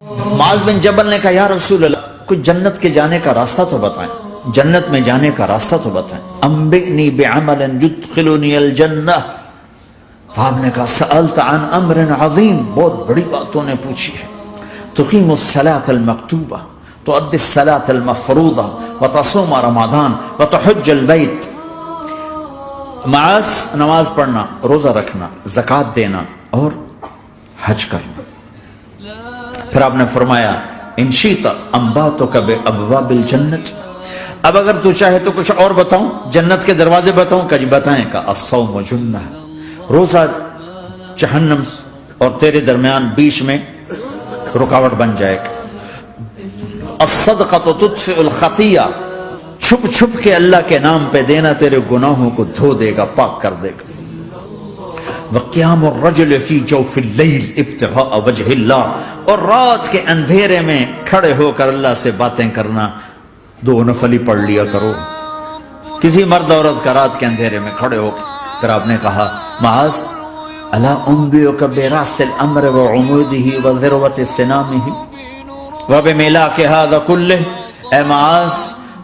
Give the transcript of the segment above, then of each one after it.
معاذ بن جبل نے کہا یا رسول اللہ کوئی جنت کے جانے کا راستہ تو بتائیں، جنت میں جانے کا راستہ تو بتائیں۔ انبئنی بعمل یدخلنی الجنہ، صاحب نے کہا سألت عن امر عظیم، بہت بڑی باتوں نے پوچھی ہے۔ تقیم الصلاة المکتوبہ، تؤدی الصلاة المفروضہ، وتصوم رمضان، وتحج البیت۔ معاذ نماز پڑھنا، روزہ رکھنا، زکوٰۃ دینا اور حج کرنا۔ پھر آپ نے فرمایا ان شئت انبأتک بابواب الجنت، اب اگر تو چاہے تو کچھ اور بتاؤں، جنت کے دروازے بتاؤں؟ کہ جی بتائیں۔ کہ الصوم جنہ، روزہ جہنم اور تیرے درمیان بیچ میں رکاوٹ بن جائے گا۔ الصدقۃ تطفئ الخطیہ، چھپ چھپ کے اللہ کے نام پہ دینا تیرے گناہوں کو دھو دے گا، پاک کر دے گا۔ وقیام الرجل فی جوف اللیل ابتغاء وجہ اللہ، اور رات کے اندھیرے میں کھڑے ہو کر اللہ سے باتیں کرنا، دو نفلی پڑھ لیا کرو۔ کسی مرد عورت کا رات کے اندھیرے میں کھڑے ہو۔ پھر آپ نے کہا معاذ الا انبئک براس الامر وعمودہ وذروۃ سنامہ وبملاک ھذا کلہ، اے معاذ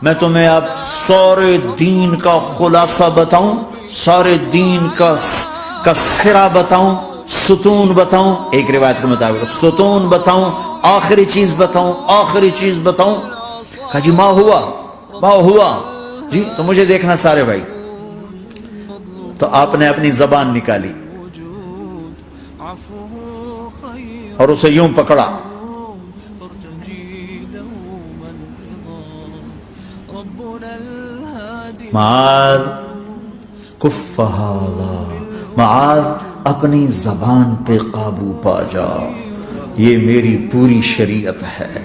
میں تمہیں اب سارے دین کا خلاصہ بتاؤں، سارے دین کا سرا بتاؤں، ستون بتاؤں، ایک روایت کے مطابق ستون بتاؤں، آخری چیز بتاؤں، آخری چیز بتاؤں؟ کہا جی ما ہوا جی، تو مجھے دیکھنا سارے بھائی۔ تو آپ نے اپنی زبان نکالی اور اسے یوں پکڑا، معاذ کف ھذا، معاذ اپنی زبان پہ قابو پا جا، یہ میری پوری شریعت ہے،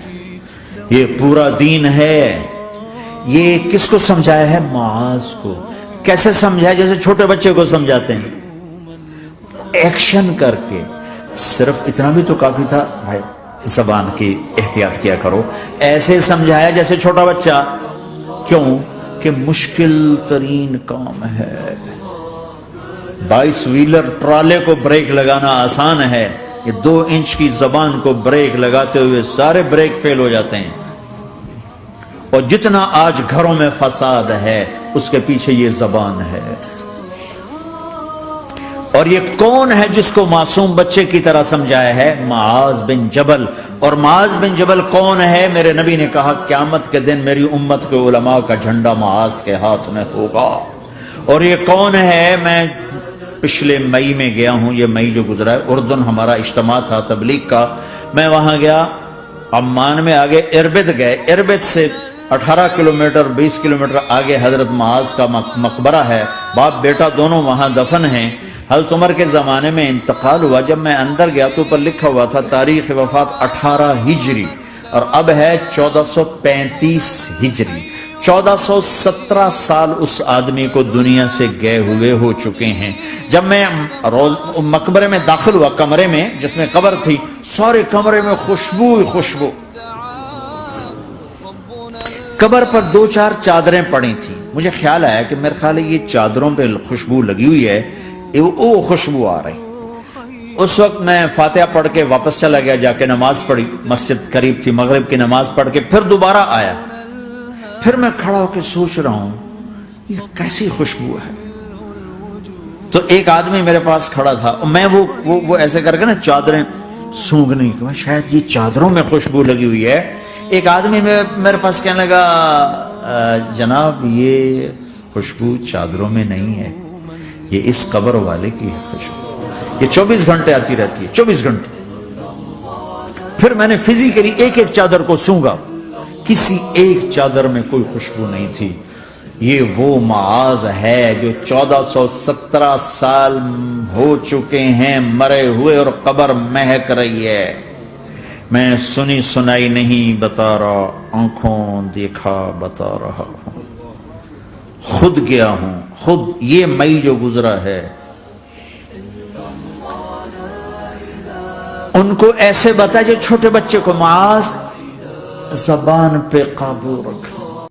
یہ پورا دین ہے۔ یہ کس کو سمجھایا ہے؟ معاذ کو۔ کیسے سمجھایا؟ جیسے چھوٹے بچے کو سمجھاتے ہیں، ایکشن کر کے۔ صرف اتنا بھی تو کافی تھا بھائی، زبان کی احتیاط کیا کرو۔ ایسے سمجھایا جیسے چھوٹا بچہ۔ کیوں؟ کہ مشکل ترین کام ہے۔ 22 ویلر ٹرالے کو بریک لگانا آسان ہے، یہ 2 انچ کی زبان کو بریک لگاتے ہوئے سارے بریک فیل ہو جاتے ہیں۔ اور جتنا آج گھروں میں فساد ہے اس کے پیچھے یہ زبان ہے۔ اور یہ کون ہے جس کو معصوم بچے کی طرح سمجھایا ہے؟ معاذ بن جبل۔ اور معاذ بن جبل کون ہے؟ میرے نبی نے کہا قیامت کے دن میری امت کے علماء کا جھنڈا معاذ کے ہاتھ میں ہوگا۔ اور یہ کون ہے؟ میں پچھلے مئی میں گیا ہوں، یہ مئی جو گزرا ہے، اردن ہمارا اجتماع تھا تبلیغ کا، میں وہاں گیا، عمان میں آگے اربد گئے، اربد سے 18 کلومیٹر 20 کلومیٹر آگے حضرت معاذ کا مقبرہ ہے، باپ بیٹا دونوں وہاں دفن ہیں۔ حضرت عمر کے زمانے میں انتقال ہوا، جب میں اندر گیا تو اوپر لکھا ہوا تھا تاریخ وفات 18 ہجری، اور اب ہے 1435 ہجری۔ 1417 سال اس آدمی کو دنیا سے گئے ہوئے ہو چکے ہیں۔ جب میں مقبرے میں داخل ہوا، کمرے میں جس میں قبر تھی، سارے کمرے میں خوشبو ہی خوشبو۔ قبر پر 2-4 چادریں پڑی تھیں، مجھے خیال آیا کہ میرے خیال ہے یہ چادروں پہ خوشبو لگی ہوئی ہے، وہ خوشبو آ رہی۔ اس وقت میں فاتحہ پڑھ کے واپس چلا گیا، جا کے نماز پڑھی، مسجد قریب تھی، مغرب کی نماز پڑھ کے پھر دوبارہ آیا۔ پھر میں کھڑا ہو کے سوچ رہا ہوں یہ کیسی خوشبو ہے۔ تو ایک آدمی میرے پاس کھڑا تھا، میں وہ ایسے کر کے نا چادریں سونگنے کی، شاید یہ چادروں میں خوشبو لگی ہوئی ہے۔ ایک آدمی میرے پاس کہنے لگا جناب یہ خوشبو چادروں میں نہیں ہے، یہ اس قبر والے کی ہے خوشبو، یہ 24 گھنٹے آتی رہتی ہے، 24 گھنٹے۔ پھر میں نے فزیکلی ایک ایک چادر کو سونگا، کسی ایک چادر میں کوئی خوشبو نہیں تھی۔ یہ وہ معاذ ہے جو 1417 سال ہو چکے ہیں مرے ہوئے، اور قبر مہک رہی ہے۔ میں سنی سنائی نہیں بتا رہا، آنکھوں دیکھا بتا رہا ہوں، خود گیا ہوں، خود یہ مئی جو گزرا ہے۔ ان کو ایسے بتا جو چھوٹے بچے کو، معاذ زبان پہ قابو رکھ،